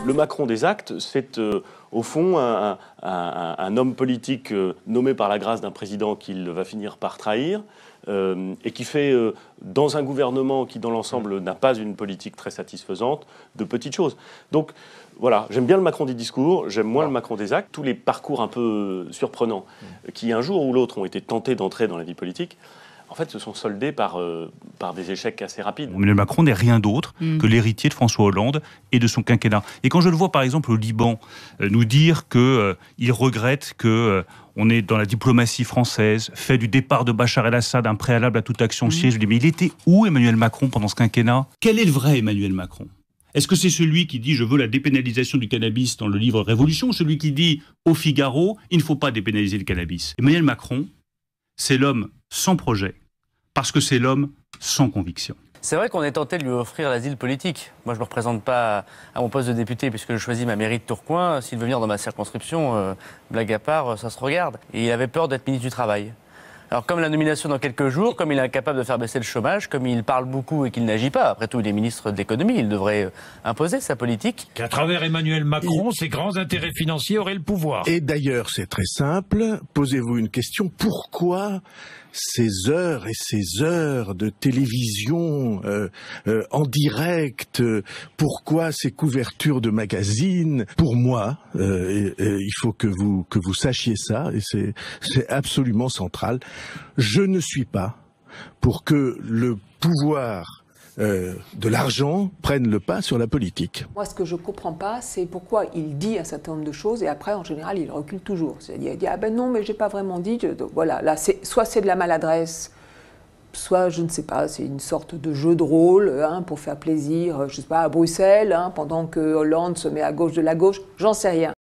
Le Macron des actes, c'est au fond un homme politique nommé par la grâce d'un président qu'il va finir par trahir et qui fait, dans un gouvernement qui, dans l'ensemble, n'a pas une politique très satisfaisante, de petites choses. Donc, voilà, j'aime bien le Macron des discours, j'aime moins le Macron des actes. Tous les parcours un peu surprenants qui, un jour ou l'autre, ont été tentés d'entrer dans la vie politique, en fait, se sont soldés par des échecs assez rapides. Emmanuel Macron n'est rien d'autre que l'héritier de François Hollande et de son quinquennat. Et quand je le vois, par exemple, au Liban, nous dire qu'il regrette qu'on est dans la diplomatie française, fait du départ de Bachar el-Assad un préalable à toute action siège, je dis, mais il était où Emmanuel Macron pendant ce quinquennat? Quel est le vrai Emmanuel Macron? Est-ce que c'est celui qui dit « je veux la dépénalisation du cannabis » dans le livre Révolution, ou celui qui dit au Figaro « il ne faut pas dépénaliser le cannabis ». Emmanuel Macron, c'est l'homme sans projet, parce que c'est l'homme sans conviction. C'est vrai qu'on est tenté de lui offrir l'asile politique. Moi, je ne me représente pas à mon poste de député puisque je choisis ma mairie de Tourcoing. S'il veut venir dans ma circonscription, blague à part, ça se regarde. Et il avait peur d'être ministre du Travail. Alors, comme la nomination dans quelques jours, comme il est incapable de faire baisser le chômage, comme il parle beaucoup et qu'il n'agit pas, après tout, il est ministre de l'économie, il devrait imposer sa politique. Qu'à travers Emmanuel Macron, ses grands intérêts financiers auraient le pouvoir. Et d'ailleurs, c'est très simple. Posez-vous une question. Pourquoi ces heures et ces heures de télévision en direct? Pourquoi ces couvertures de magazines? Pour moi, il faut que vous sachiez ça, et c'est absolument central. Je ne suis pas pour que le pouvoir de l'argent prenne le pas sur la politique. Moi, ce que je ne comprends pas, c'est pourquoi il dit un certain nombre de choses et après, en général, il recule toujours. C'est-à-dire, il dit « Ah ben non, mais je n'ai pas vraiment dit. » Donc voilà, là, soit c'est de la maladresse, soit, je ne sais pas, c'est une sorte de jeu de rôle pour faire plaisir, je ne sais pas, à Bruxelles, pendant que Hollande se met à gauche de la gauche, j'en sais rien.